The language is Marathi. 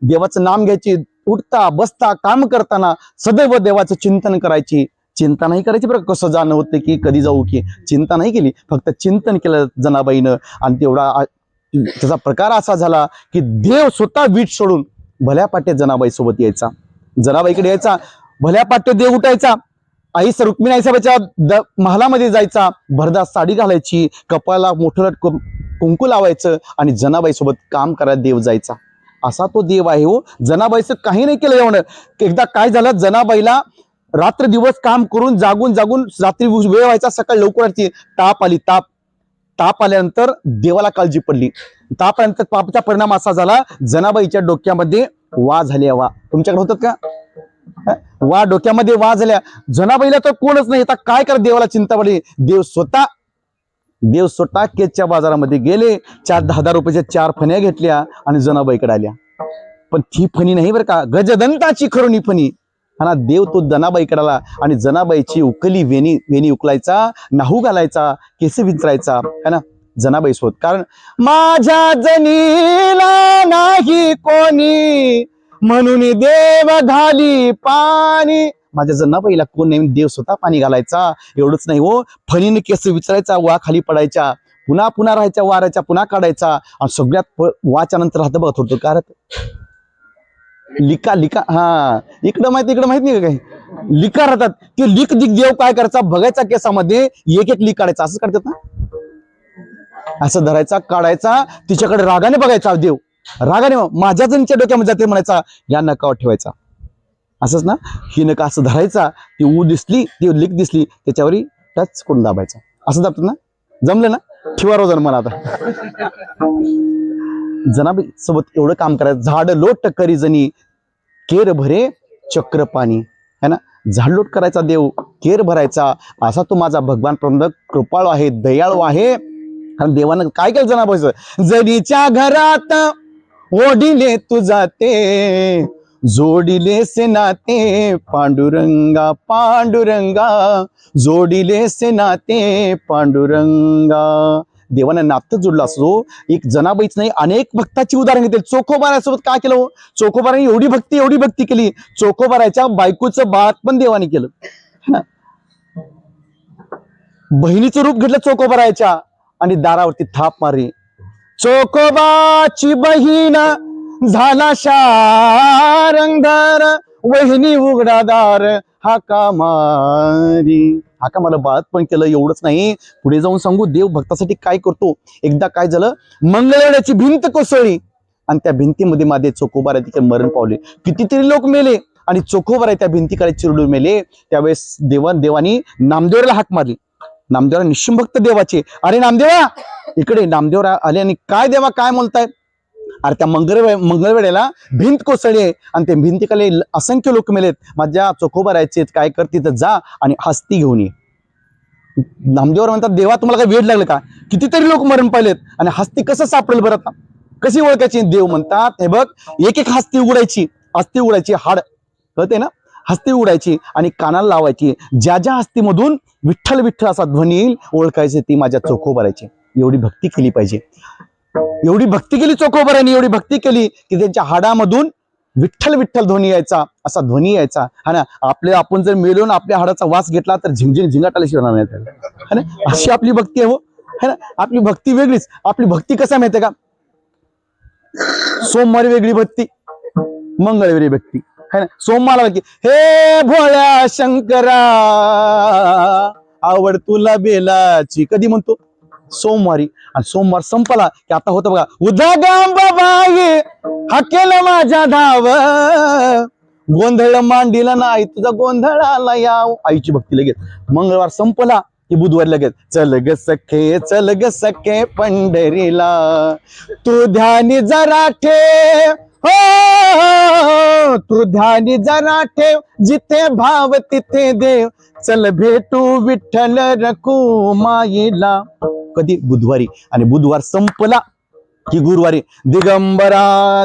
देवाचं नाम घ्यायची, उठता बसता काम करताना सदैव देवाचं चिंतन करायची. चिंता नाही करायची बरं, कसं जाणं होतं की कधी जाऊ की, चिंता नाही केली, फक्त चिंतन केलं जनाबाईनं. आणि तेवढा त्याचा प्रकार असा झाला की देव स्वतः वीट सोडून भल्या पाट्या जनाबाई सोबत यायचा, जनाबाईकडे यायचा. भल्या पाट्या देव उठायचा, आई रुक्मिणी आईसाहेबाच्या महालामध्ये जायचा, भरदास साडी घालायची, कपाळाला मोठं कुंकू लावायचं आणि जनाबाई सोबत काम करायला देव जायचा. असा तो देव आहे हो. जनाबाईचं काही नाही केलं एवढं. एकदा काय झालं, जनाबाईला रात्र दिवस काम करून जागून जागून रात्री वेळ व्हायचा, सकाळी लवकर ताप आली. ताप आल्यानंतर देवाला काळजी पडली. ताप आल्यानंतर तापाचा परिणाम असा झाला, जनाबाईच्या डोक्यामध्ये वा झाल्या. वा तुमच्याकडे होतात का? वा डोक्यामध्ये वा झाल्या. जनाबाईला तर कोणच नाही, आता काय करा, देवाला चिंता पडली. देव स्वतः केजच्या बाजारामध्ये गेले, 10,000 रुपयाच्या 4 फण्या घेतल्या आणि जनाबाईकडे आल्या. पण ती फणी नाही बरं का, गजदंताची खरुणी फणी. हा देव तो जनाबाईकडे आला आणि जनाबाईची उकली वेणी उकलायचा, नाहू घालायचा, केस विंचरायचा है ना जनाबाई सोबत. कारण माझ्या जनीला नाही कोणी म्हणून देव घाली पाणी. माझ्या जनाबाईला कोण नाही, देव स्वतः पाणी घालायचा. एवढंच नाही हो, फणीने केस विचारायचा, वा खाली पडायच्या, पुन्हा पुन्हा राहायच्या, वारायच्या, पुन्हा काढायचा. आणि सगळ्यात वाच्या नंतर राहतं बघा थोडं काय लिका. हा इकडं माहित नाही का काही लिका राहतात, ते लिक देव काय करायचा, बघायचा केसामध्ये एक एक काढायचा. असंच काढतात ना, असं धरायचा, काढायचा, तिच्याकडे रागाने बघायचा देव, रागाने माझ्या जणीच्या डोक्यामध्ये जाते म्हणायचा, या नकावर ठेवायचा. असंच ना, ही नका असं धरायचा, ती दिसली, ती लिक दिसली, त्याच्यावर टच करून दाबायचा. असं दाबतात ना, जमलं ना, ठेवा रोजन मला आता. जनाबाई सोबत एवढं काम करायचं. झाड लोट करी जणी केर भरे चक्र पाणी है ना, झाडलोट करायचा देव, केर भरायचा. असा तो माझा भगवान प्रबंधक कृपाळू आहे, दयाळू आहे. आणि देवानं काय केलं जनाबाईचं, जरीच्या घरात ओढिले तू जाते, जोडिले से नाते पांडुरंगा पांडुरंगा, जोडिले से नाते पांडुरंगा. देवानं नातं जोडलं असो. एक जनाबाईच नाही, अनेक भक्ताची उदाहरण घेतली. चोखोबारासोबत काय केलं हो, चोखोबाराने एवढी भक्ती केली. चोखोबाराच्या बायकोचं बात पण देवाने केलं. बहिणीचं रूप घेतलं चोखोबाराच्या आणि दारावरती थाप मारली. चोखोबाची बहीण झाला शारंगधार, वहिनी उघडादार हाका मारी. हाका मला बाळत पण केलं. एवढंच नाही, पुढे जाऊन सांगू देव भक्तासाठी काय करतो. एकदा काय झालं, मंगळवेढ्याची भिंत कोसळली आणि त्या भिंतीमध्ये माझे चोखोबारा तिथे मरण पावले. कितीतरी लोक मेले आणि चोखोबारा त्या भिंतीकडे चिरडून मेले. त्यावेळेस देवानी नामदेवराला हाक मारली. नामदेवरा निशंभक्त देवाचे, अरे नामदेवा इकडे. नामदेवरा आले आणि काय देवा काय म्हणतायत. अरे त्या मंगळवेळेला भिंत कोसळली आणि त्या भिंतीकडे असंख्य लोक मेलेत, माझ्या चोखोबारायचे, काय करते तर जा आणि हस्ती घेऊन ये. नामदेवराव म्हणतात, देवा तुम्हाला काय वेळ लागलं का, कितीतरी लोक मरण पाहिलेत आणि हस्ती कसं सापडेल बरं, कशी ओळखायची. देव म्हणतात, हे बघ, एक एक हस्ती उघडायची, हाड कळते ना, हस्ती उघडायची आणि कानाला लावायची. ज्या ज्या हस्तीमधून विठ्ठल विठ्ठल असा ध्वनी येईल, ओळखायचे ती माझ्या चोखोबारायची. एवढी भक्ती केली पाहिजे. एवढी भक्ती केली चोखोबारांनी, एवढी भक्ती केली की त्यांच्या हाडामधून विठ्ठल विठ्ठल ध्वनी यायचा, असा ध्वनी यायचा. हा ना, आपण जर मेलून आपल्या हाडाचा वास घेतला तर झिंगाट आल्याशिवाय राहणार नाही, है ना. अशी आपली भक्ती आहे हो, है ना. आपली भक्ती वेगळीच. आपली भक्ती कसा माहितीये का, सोमवारी वेगळी भक्ती, मंगळवारी भक्ती, है ना. सोमवारला की हे भोळ्या शंकरा आवड तुला बेलाची, कधी म्हणतो, सोमवारी. आणि सोमवार संपला की आता होतं बघा, उदागांबाबाई हा केलं माझ्या धाव, गोंधळ मांडीला नाही तुझा गोंधळाला याव. आईची भक्ती लगेच. मंगळवार संपला की बुधवारी लगेच, चल ग सखे पंढरीला, तू ध्यानी जरा ठेव, हो तू ध्यानी जरा ठेव, जिथे भाव तिथे देव, चल भेटू विठ्ठल रखुमाईला. कधी, बुधवारी. आणि बुधवार संपला की गुरुवारी दिगंबरा